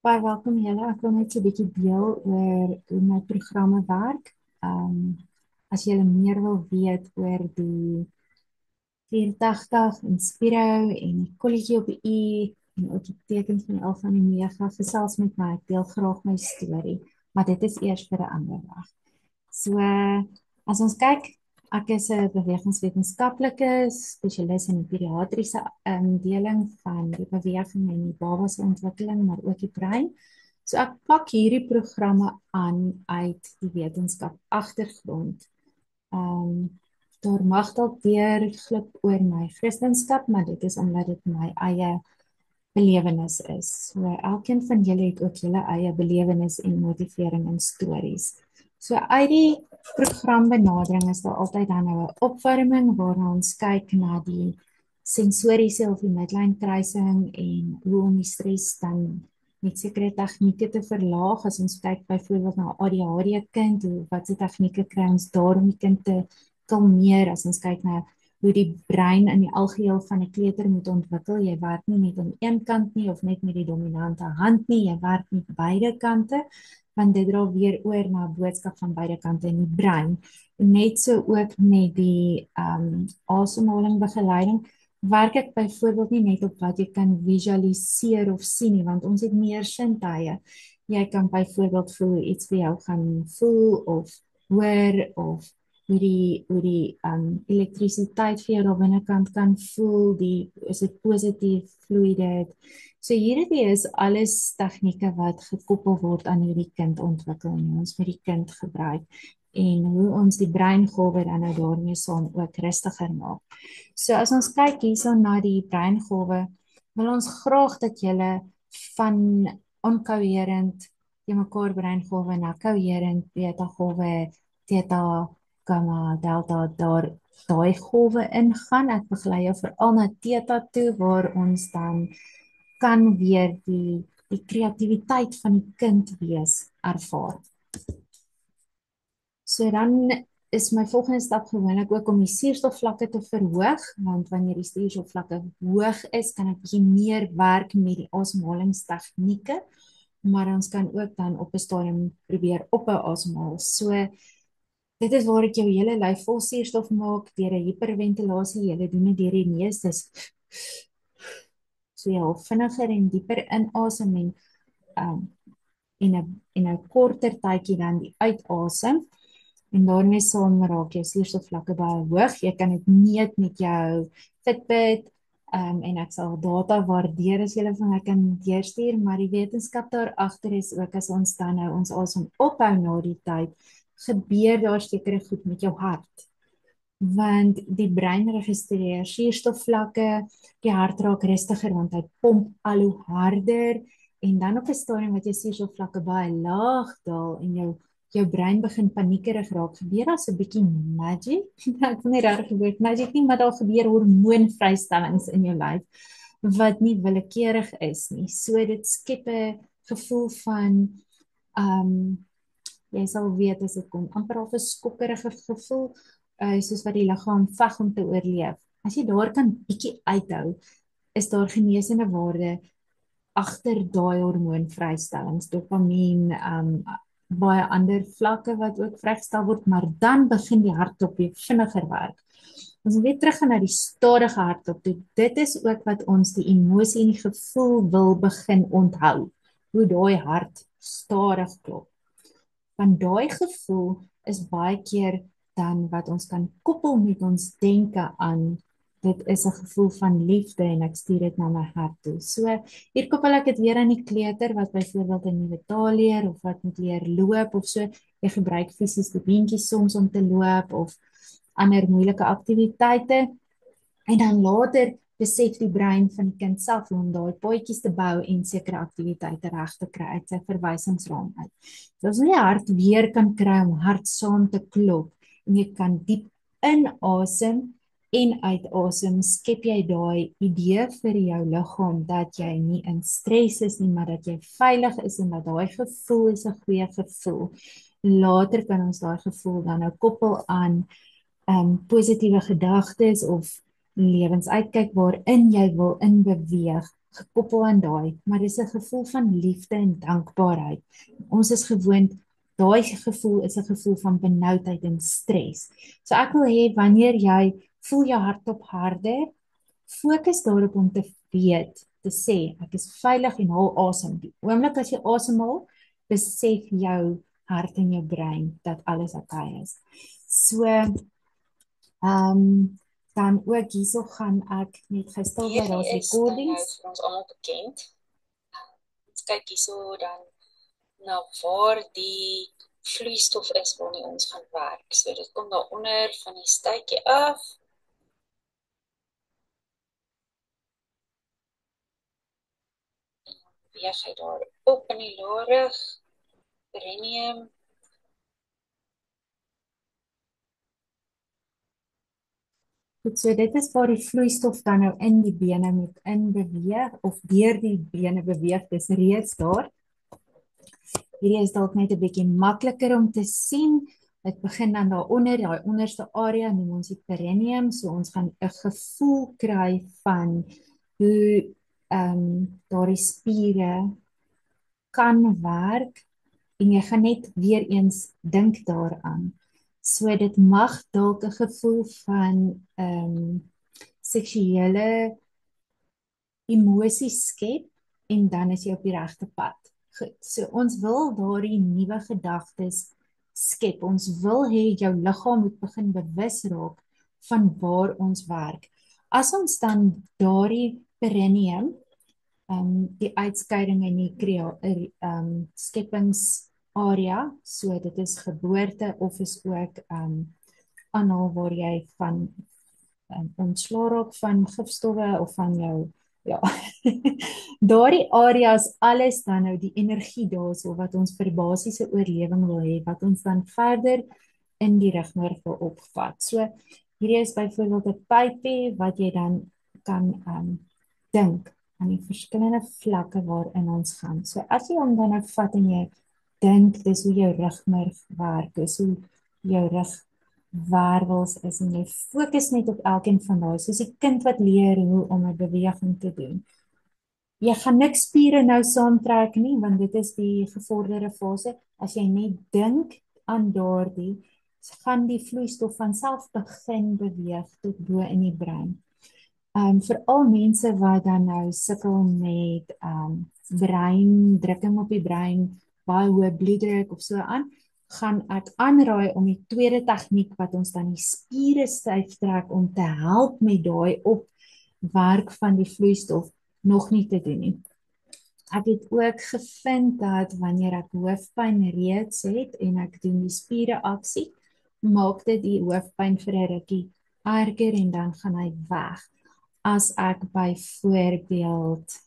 Baie welkom julle. Ek wil net so 'n bietjie deel oor hoe my programme werk. As julle meer wil weet oor die 84 en Spiro en die kolletjie op die U en ook die tekens van die Alfa en die Omega, gesels met my. Ek deel graag my storie, maar dit is eers vir 'n ander dag. So, as ons kyk, ek is 'n bewegingswetenskaplike spesialis in die pediatriese deling van die beweging en die baba se ontwikkeling, maar ook die brein. So ek pak hierdie programme aan uit die wetenskap agtergrond. Ehm Daar mag dalk weer glip oor my Christendom, maar dit is omdat dit my eie belewenis is. So elkeen van julle het ook julle eie belewenis en motivering en stories. So uit die programbenadering is daar altyd dan nou 'n opwarming waarna ons kyk na die sensoriese of die midlynkruising en hoe om die stres dan met sekere tegnieke te verlaag. As ons kyk byvoorbeeld na 'n ADHD kind, wat se tegnieke kry ons daar om die kind te kalmeer? As ons kyk na hoe die brein in die algeheel van 'n kleuter moet ontwikkel. Jy werk nie net aan een kant nie of net met die dominante hand nie, jy werk met beide kante, want dit dra weer oor na 'n boodskap van beide kante in die brein. En net so ook met die asemhaling begeleiding, werk ek byvoorbeeld nie net op wat jy kan visualiseer of sien nie, want ons het meer sintuie. Jy kan byvoorbeeld voel hoe iets vir jou gaan voel of hoor of hoe die elektrisiteit vir jou daar binnekant kan voel, is dit positief, vloei dit. So hierdie is alles tegnieke wat gekoppel word aan hierdie kind ontwikkel en ons vir die kind gebruik en hoe ons die breingolwe dan nou daarmee saam ook rustiger maak. So as ons kyk hierso na die breingolwe, wil ons graag dat julle van onkoherent jy mekaar breingolwe na koherent beta golwe, theta, gamma, delta, daai golwe ingaan. Ek begelei jou veral na theta toe waar ons dan kan weer die kreatiwiteit van die kind wees ervaar. So dan is my volgende stap gewoonlik ook om die suurstofvlakke te verhoog, want wanneer die suurstofvlakke hoog is, kan ek bietjie meer werk met die asemhalingstegnieke, maar ons kan ook dan op 'n stadium probeer ophou asemhaal. So dit is waar ek jou hele lyf vol suurstof maak deur 'n hiperventilasie. Jy doen dit deur die neus, dis so jy al vinniger en dieper inasem um, en 'n korter tydjie dan die uitasem. En daarmee saam raak jou suurstofvlakke baie hoog. Jy kan dit meet met jou Fitbit, en ek sal data waardeer as jy vir my kan deurstuur, maar die wetenskap daar agter is ook as ons dan nou ons asem ophou na die tyd, gebeur daar sekere goed met jou hart. Want die brein registreer suurstofvlakke, die hart raak rustiger want hy pomp al hoe harder en dan op 'n stadium wat jou suurstofvlakke baie laag daal en jou brein begin paniekerig raak, gebeur daar so 'n bietjie magic. Ek wil nie regtig die woord magic nie, maar daar gebeur hormoonvrystellings in jou lyf wat nie willekeurig is nie. So dit skep 'n gevoel van jy sal weet as dit kom amper al 'n skokkerige gevoel, soos wat die liggaam veg om te oorleef. As jy daar kan bietjie uithou, is daar genesende waarde agter daai hormoonvrystellings, dopamien, baie ander vlakke wat ook vrygestel word, maar dan begin die hartklop weer vinniger werk. Ons moet weer teruggaan na die stadige hartklop. Dit is ook wat ons die emosie en die gevoel wil begin onthou, hoe daai hart stadig klop. Want daai gevoel is baie keer dan wat ons kan koppel met ons denke aan dit is 'n gevoel van liefde en ek stuur dit na my hart toe. So hier koppel ek dit weer aan die kleuter wat byvoorbeeld 'n nuwe taal leer of wat moet leer loop of so. Jy gebruik fisies die beentjies soms om te loop of ander moeilike aktiwiteite en dan later besef die brein van die kind self om daai paadjies te bou en sekere aktiwiteite reg te kry uit sy verwysingsraam uit. So as jy hart weer kan kry om hart saam te klop en jy kan diep inasem en uitasem, skep jy daai idee vir jou liggaam dat jy nie in stres is nie, maar dat jy veilig is en dat daai gevoel is 'n goeie gevoel. Later kan ons daai gevoel dan nou koppel aan positiewe gedagtes of lewensuitkyk waarin jy wil inbeweeg gekoppel aan daai, maar dis 'n gevoel van liefde en dankbaarheid. Ons is gewoond daai gevoel is 'n gevoel van benoudheid en stres. So ek wil hê wanneer jy voel jou hartklop harder, fokus daarop om te weet, te sê ek is veilig en haal asem. Die oomblik as jy asemhaal, besef jou hart en jou brein dat alles oukei is. So, dan ook hierso gaan ek net gestil bly, daar's recordings. Vir ons almal bekend. Ons kyk hierso dan na waar die vloeistof is waarmee ons gaan werk. So dit kom daaronder van die stuitjie af. En dan beweeg hy daar op in die larig, perineum. Goed, so dit is waar die vloeistof dan nou in die bene moet inbeweeg of deur die bene beweeg. Dis reeds daar. Hierdie is dalk net 'n bietjie makliker om te sien. Dit begin dan daaronder, daai onderste area noem ons die perineum. So ons gaan 'n gevoel kry van hoe daardie spiere kan werk en jy gaan net weer eens dink daaraan. So dit mag dalk 'n gevoel van seksuele emosies skep en dan is jy op die regte pad. Goed, so ons wil daardie nuwe gedagtes skep. Ons wil hê jou liggaam moet begin bewus raak van waar ons werk. As ons dan daardie perineum, die uitskeiding in die skepingsarea, so dit is geboorte of is ook aanhaal waar jy van ontslaa raak van gifstowwe of van jou, ja, daardie areas alles dan nou die energie daarso wat ons vir basiese oorlewing wil hê, wat ons dan verder in die rugmerg wil opvat. So hierdie is byvoorbeeld 'n pypie wat jy dan kan dink aan die verskillende vlakke waarin ons gaan. So as jy hom dan nou vat en jy dink dis hoe jou rugmerg werk, dis hoe jou rugwervels is en jy fokus net op elkeen van daai, soos 'n kind wat leer hoe om 'n beweging te doen. Jy gaan niks spiere nou saamtrek nie, want dit is die gevorderde fase. As jy net dink aan daardie, gaan die vloeistof van self begin beweeg tot bo in die brein. Veral mense wat dan nou sukkel met breindrukking op die brein, baie hoë bloeddruk of so aan, gaan ek aanraai om die tweede tegniek wat ons dan die spiere styf trek om te help met daai opwerk van die vloeistof nog nie te doen nie. Ek het ook gevind dat wanneer ek hoofpyn reeds het en ek doen die spiere aksie, maak dit die hoofpyn vir 'n rukkie erger en dan gaan hy weg. As ek byvoorbeeld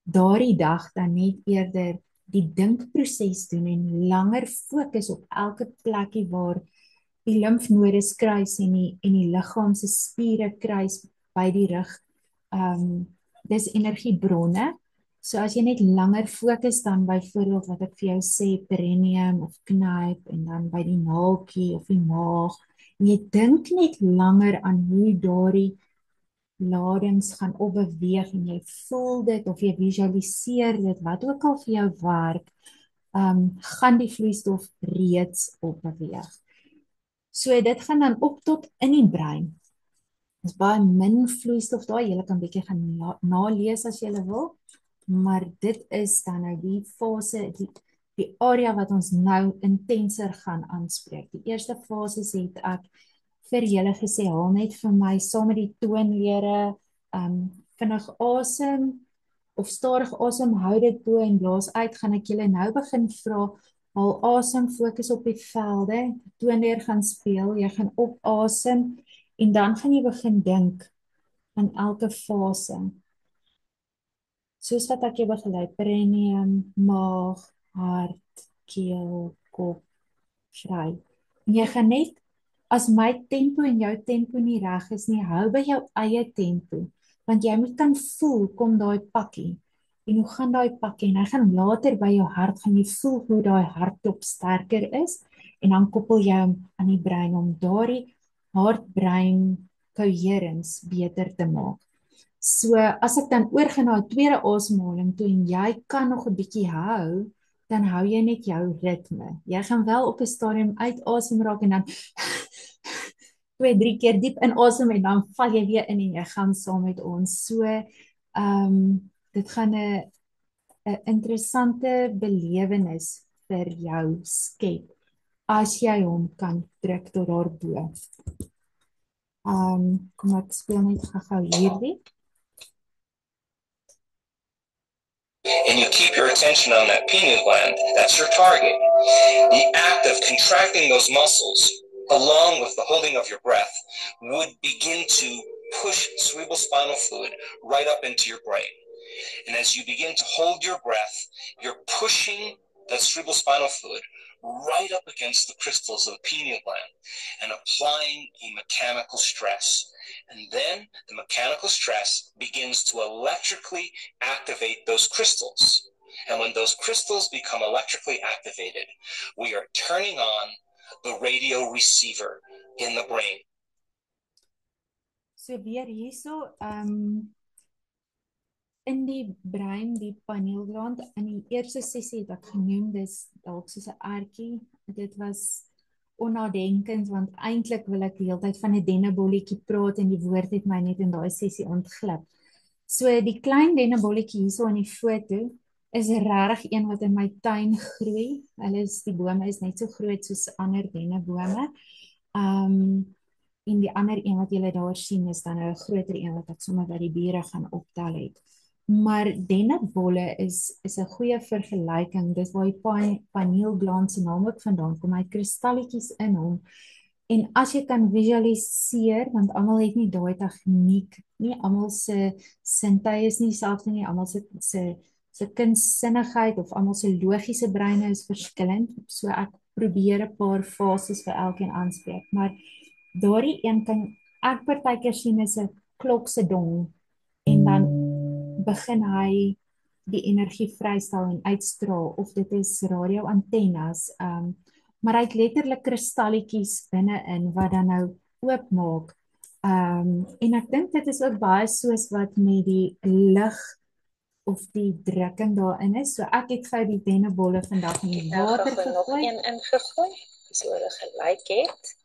daardie dag dan net eerder die dinkproses doen en langer fokus op elke plekkie waar die limfnodes kruis en die liggaam se spiere kruis by die rug. Dis energiebronne. So as jy net langer fokus dan byvoorbeeld wat ek vir jou sê, perineum of knyp en dan by die naaltjie of die maag, en jy dink net langer aan hoe daardie ladings gaan opbeweeg en jy voel dit of jy visualiseer dit, wat ook al vir jou werk, gaan die vloeistof reeds opbeweeg. So dit gaan dan op tot in die brein. Dis baie min vloeistof daar, jy kan bietjie gaan nalees as jy wil, maar dit is dan nou die fase, die area wat ons nou intenser gaan aanspreek. Die eerste fase het ek vir julle gesê, haal net vir my saam met die toonlere, vinnig asem of stadig asem, hou dit bo en blaas uit, gaan ek julle nou begin vra, haal asem, fokus op die velde, die toonleer gaan speel, jy gaan opasem en dan gaan jy begin dink aan elke fase. Soos wat ek jou begelei, perineum, maag, hart, keel, kop, skry. En jy gaan net, as my tempo en jou tempo nie reg is nie, hou by jou eie tempo, want jy moet kan voel, kom daai pakkie, en hoe gaan daai pakkie, en hy gaan later by jou hart, gaan jy voel hoe daai hartklop sterker is, en dan koppel jy hom aan die brein, om daardie hart-brein coherence beter te maak. So as ek dan oorgaan na 'n tweede asemhaling toe en jy kan nog 'n bietjie hou, dan hou jy net jou ritme. Jy gaan wel op 'n stadium uitasem raak en dan twee, drie keer diep inasem en dan val jy weer in en jy gaan saam met ons. So dit gaan 'n interessante belewenis vir jou skep as jy hom kan druk tot daarbo. Kom ek speel net gou hierdie. And you keep your attention on that pineal gland, that's your target. The act of contracting those muscles, along with the holding of your breath, would begin to push cerebrospinal fluid right up into your brain. And as you begin to hold your breath, you're pushing that cerebrospinal fluid right up against the crystals of the pineal gland and applying a mechanical stress. And then the mechanical stress begins to electrically activate those crystals. And when those crystals become electrically activated, we are turning on the radio receiver in the brain. So weer hierso, in die brein, die paneelgland, in die eerste sessie het ek genoem, dis dalk soos 'n aardjie. Dit was onnadenkend, want eintlik wil ek die hele tyd van 'n dennebolletjie praat en die woord het my net in daai sessie ontglip. So die klein dennebolletjie hierso in die foto is regtig een wat in my tuin groei. Die bome is net so groot soos ander dennebome. En die ander een wat julle daar sien is dan 'n groter een wat ek sommer by die bure gaan optel het. Maar dennebolle is 'n goeie vergelyking. Dis waar die paneelgland se naam ook vandaan kom. Hy het kristalletjies in hom. En as jy kan visualiseer, want almal het nie daai tegniek nie, almal se sintuie is nie dieselfde nie, almal se kunstsinnigheid of almal se logiese breine is verskillend. So ek probeer 'n paar fases vir elkeen aanspreek, maar daardie een kan ek partykeer sien is 'n klok se dong en dan begin hy die energie vrystel en uitstraal, of dit is radioantennes, maar hy het letterlik kristalletjies binne-in wat dan nou oopmaak. En ek dink dit is ook baie soos wat met die lig of die drukking daarin is. So ek het gou die dennebolle vandag in die water gegooi. Nog een ingegooi, so hulle gelyk het.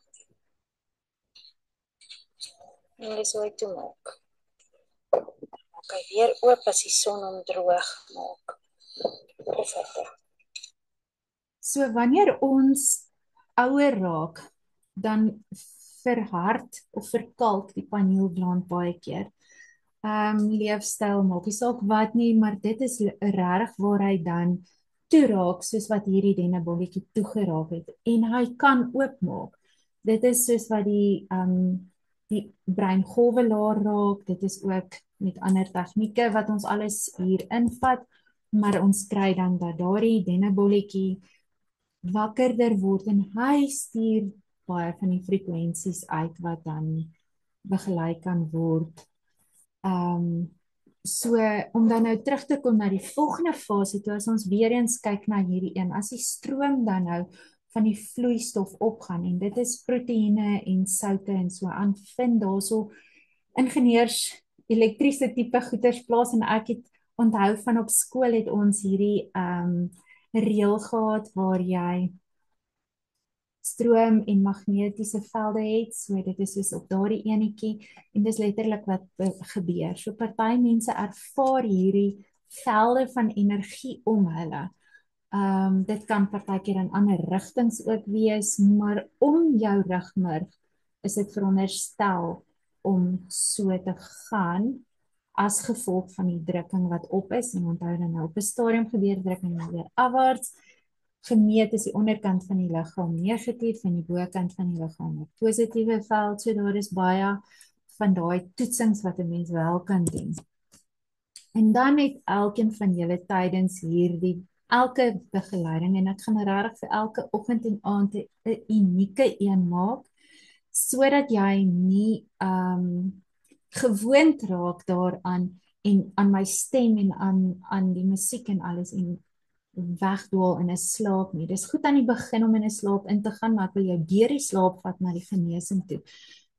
En dis hoe ek toe maak. Maak hy weer oop as die son hom droog maak. So wanneer ons ouer raak, dan verhard of verkalk die paneelgland baie keer. Leefstyl maak nie saak wat nie, maar dit is regtig waar hy dan toeraak, soos wat hierdie dennebolletjie toegeraak het. En hy kan oopmaak. Dit is soos wat die breingolwe laer raak. Dit is ook met ander tegnieke wat ons alles hier invat, maar ons kry dan dat daardie dennebolletjie wakkerder word en hy stuur baie van die frekwensies uit wat dan begelei kan word. So om dan nou terug te kom na die volgende fase, toe as ons weer eens kyk na hierdie een, as die stroom dan nou van die vloeistof opgaan, en dit is proteïene en soutte en so aan, vind daarso ingenieurs elektriese tipe goeders plaas, en ek het onthou van op skool het ons hierdie reël gehad waar jy stroom en magnetiese velde het, so dit is soos op daardie enetjie, en dis letterlik wat gebeur. So party mense ervaar hierdie velde van energie om hulle. Dit kan partykeer in ander rigtings ook wees, maar om jou rugmerg is dit veronderstel om so te gaan as gevolg van die drukking wat op is, en onthou dan nou op 'n stadium gebeur drukking nou weer afwaarts. Gemeet is die onderkant van die liggaam negatief en die bokant van die liggaam 'n positiewe veld, so daar is baie van daai toetsings wat 'n mens wel kan doen. En dan het elkeen van julle tydens elke begeleiding, en ek gaan regtig vir elke oggend en aand 'n unieke een maak, sodat jy nie gewoond raak daaraan en aan my stem en aan die musiek en alles en wegdwaal in 'n slaap nie. Dis goed aan die begin om in 'n slaap in te gaan, maar ek wil jou deur die slaap vat na die genesing toe.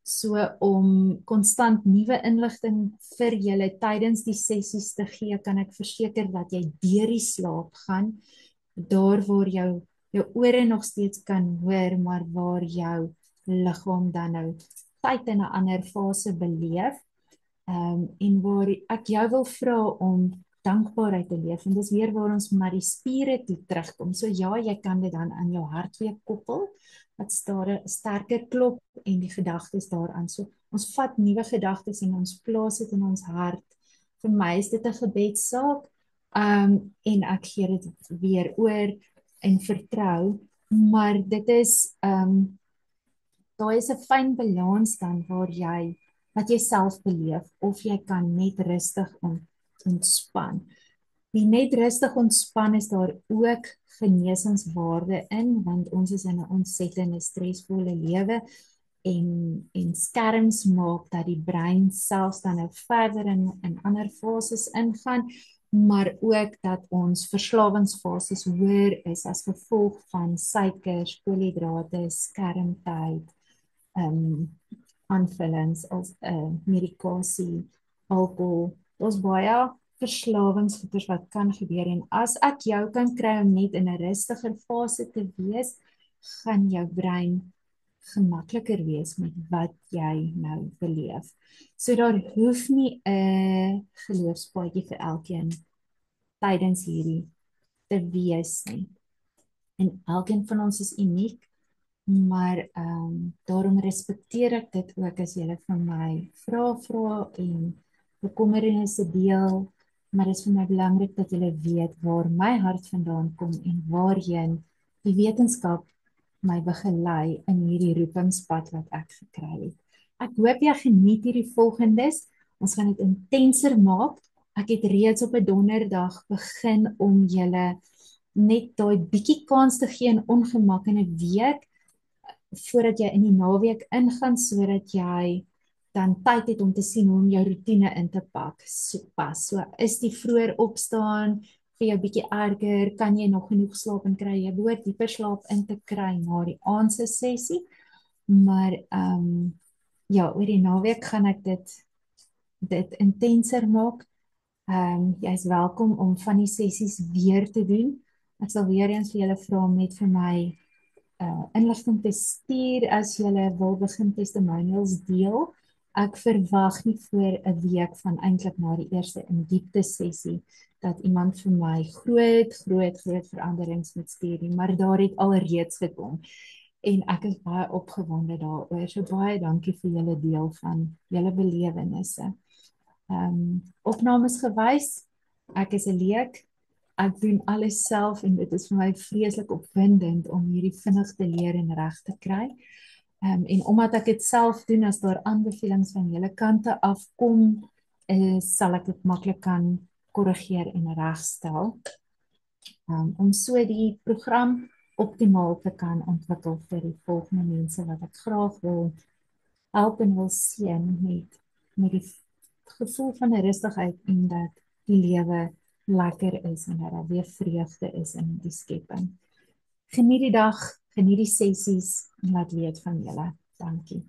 So om konstant nuwe inligting vir julle tydens die sessies te gee, kan ek verseker dat jy deur die slaap gaan, daar waar jou ore nog steeds kan hoor, maar waar jou liggaam dan nou tyd in 'n ander fase beleef. En waar ek jou wil vra om dankbaarheid te leef, en dis weer waar ons na die spiere toe terugkom. So ja, jy kan dit dan aan jou hart weer koppel, wat sterker klop en die gedagtes daaraan. So ons vat nuwe gedagtes en ons plaas dit in ons hart. Vir my is dit 'n gebedssaak, en ek gee dit weer oor en vertrou, maar dit is daar is 'n fyn balans dan waar jy wat jy self beleef of jy kan net rustig ontspan. Die net rustig ontspan is daar ook genesingswaarde in, want ons is in 'n ontsettende stresvolle lewe en skerms maak dat die brein selfs dan nou verder in ander fases ingaan, maar ook dat ons verslawingsfases hoër is as gevolg van suikers, koolhidrate, skermtyd, aanvullings als medikasie, alkohol. Daar's baie verslawingsgoeders wat kan gebeur, en as ek jou kan kry om net in 'n rustiger fase te wees, gaan jou brein gemakliker wees met wat jy nou beleef. So daar hoef nie 'n geloofspaadjie vir elkeen tydens hierdie te wees nie. En elkeen van ons is uniek, maar daarom respekteer ek dit ook as julle van my vra en bekommernisse deel, maar dit is vir my belangrik dat julle weet waar my hart vandaan kom en waarheen die wetenskap my begelei in hierdie roepingspad wat ek gekry het. Ek hoop jy geniet hierdie volgendes. Ons gaan dit intenser maak. Ek het reeds op 'n donderdag begin om julle net daai bietjie kans te gee in ongemak in 'n week voordat jy in die naweek ingaan, sodat jy dan tyd het om te sien hoe om jou roetine in te pak. So is die vroeër opstaan vir jou bietjie erger, kan jy nog genoeg slaap en kry jy behoort dieper slaap in te kry na die aandse sessie. Maar ja, oor die naweek gaan ek dit intenser maak. Jy is welkom om van die sessies weer te doen. Ek sal weer eens vir julle vra om net vir my inligting te stuur as julle wil begin testimonials deel. Ek verwag nie voor 'n week van eintlik na die eerste in diepte sessie dat iemand vir my groot veranderings moet stuur nie, maar daar het alreeds gekom en ek is baie opgewonde daaroor. So baie dankie vir julle deel van julle belewennisse. Opnames gewys, ek is 'n leek. Ek doen alles self en dit is vir my vreeslik opwindend om hierdie vinnig te leer en reg te kry. En omdat ek dit self doen, as daar aanbevelings van julle kante afkom, sal ek dit maklik kan korrigeer en regstel. Om so die program optimaal te kan ontwikkel vir die volgende mense wat ek graag wil help en wil seën met die gevoel van 'n rustigheid en dat die lewe lekker is en dat daar weer vreugde is in die skepping. Geniet die dag, geniet die sessies en laat weet van julle. Dankie.